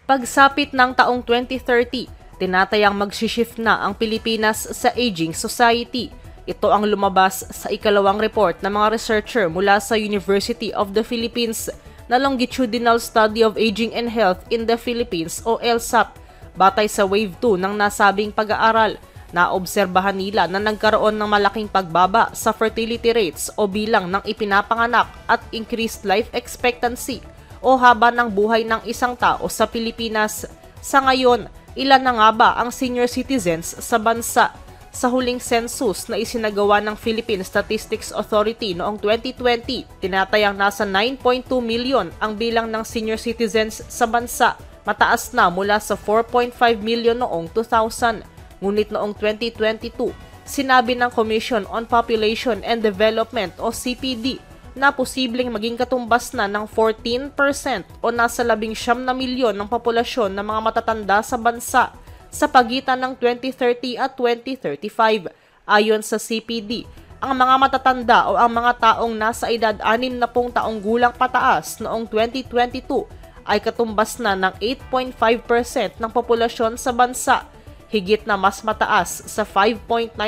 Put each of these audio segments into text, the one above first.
Pagsapit ng taong 2030, tinatayang magsishift na ang Pilipinas sa aging society. Ito ang lumabas sa ikalawang report ng mga researcher mula sa University of the Philippines na Longitudinal Study of Aging and Health in the Philippines o LSAP. Batay sa Wave 2 ng nasabing pag-aaral, naobserbahan nila na nagkaroon ng malaking pagbaba sa fertility rates o bilang ng ipinapanganak at increased life expectancy o haba ng buhay ng isang tao sa Pilipinas. Sa ngayon, ilan na nga ba ang senior citizens sa bansa? Sa huling census na isinagawa ng Philippine Statistics Authority noong 2020, tinatayang nasa 9.2 milyon ang bilang ng senior citizens sa bansa, mataas na mula sa 4.5 milyon noong 2000. Ngunit noong 2022, sinabi ng Commission on Population and Development o CPD na posibleng maging katumbas na ng 14% o nasa 19 na milyon ng populasyon ng mga matatanda sa bansa sa pagitan ng 2030 at 2035. Ayon sa CPD, ang mga matatanda o ang mga taong nasa edad 60 taong gulang pataas noong 2022 ay katumbas na ng 8.5% ng populasyon sa bansa, higit na mas mataas sa 5.9%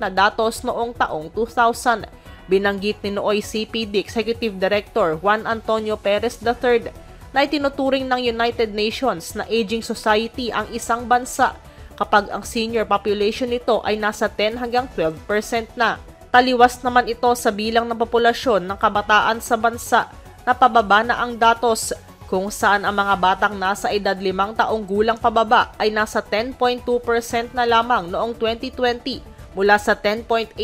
na datos noong taong 2000. Binanggit ni nooy CPD Executive Director Juan Antonio Perez III na itinuturing ng United Nations na aging society ang isang bansa kapag ang senior population nito ay nasa 10 hanggang 12% na. Taliwas naman ito sa bilang ng populasyon ng kabataan sa bansa na pababa na ang datos kung saan ang mga batang nasa edad 5 taong gulang pababa ay nasa 10.2% na lamang noong 2020 mula sa 10.8%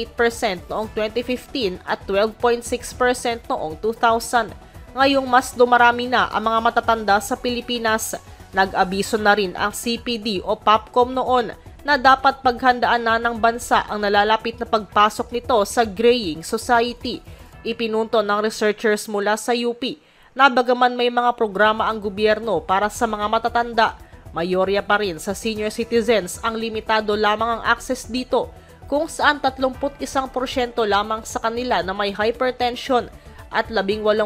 noong 2015 at 12.6% noong 2000. Ngayong mas dumarami na ang mga matatanda sa Pilipinas, nag-abiso na rin ang CPD o POPCOM noon na dapat paghandaan na ng bansa ang nalalapit na pagpasok nito sa graying society. Ipinunto ng researchers mula sa UP na bagaman may mga programa ang gobyerno para sa mga matatanda, mayorya pa rin sa senior citizens ang limitado lamang ang access dito, kung saan 31% lamang sa kanila na may hypertension at 18%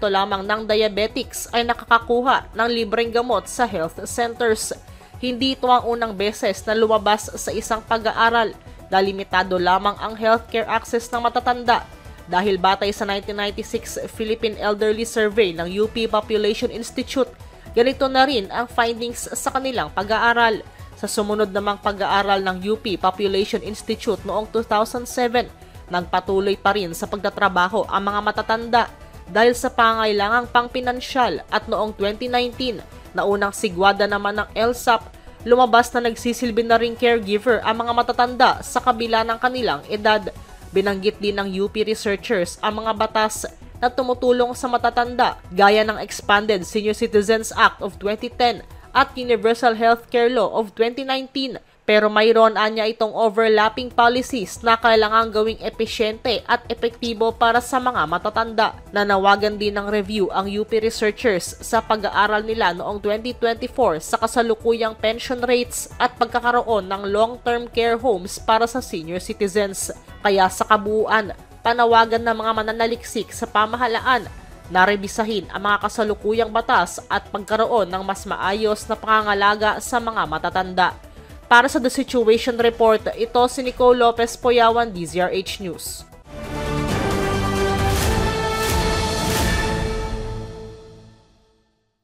lamang ng diabetics ay nakakakuha ng libreng gamot sa health centers. Hindi ito ang unang beses na lumabas sa isang pag-aaral na limitado lamang ang healthcare access ng matatanda dahil batay sa 1996 Philippine Elderly Survey ng UP Population Institute, ganito na rin ang findings sa kanilang pag-aaral. Sa sumunod namang pag-aaral ng UP Population Institute noong 2007, nagpatuloy pa rin sa pagtatrabaho ang mga matatanda dahil sa pangailangang pangpinansyal at noong 2019, na unang sigwada naman ng LSAP, lumabas na nagsisilbi na ring caregiver ang mga matatanda sa kabila ng kanilang edad. Binanggit din ng UP researchers ang mga batas na tumutulong sa matatanda gaya ng Expanded Senior Citizens Act of 2010 at Universal Healthcare Law of 2019, pero mayroon anya itong overlapping policies na kailangang gawing epesyente at epektibo para sa mga matatanda. Nanawagan din ng review ang UP researchers sa pag-aaral nila noong 2024 sa kasalukuyang pension rates at pagkakaroon ng long-term care homes para sa senior citizens. Kaya sa kabuuan, panawagan ng mga mananaliksik sa pamahalaan na rebisahin ang mga kasalukuyang batas at pagkaroon ng mas maayos na pangangalaga sa mga matatanda. Para sa The Situation Report, ito si Nicole Lopez Poyawan, DZRH News.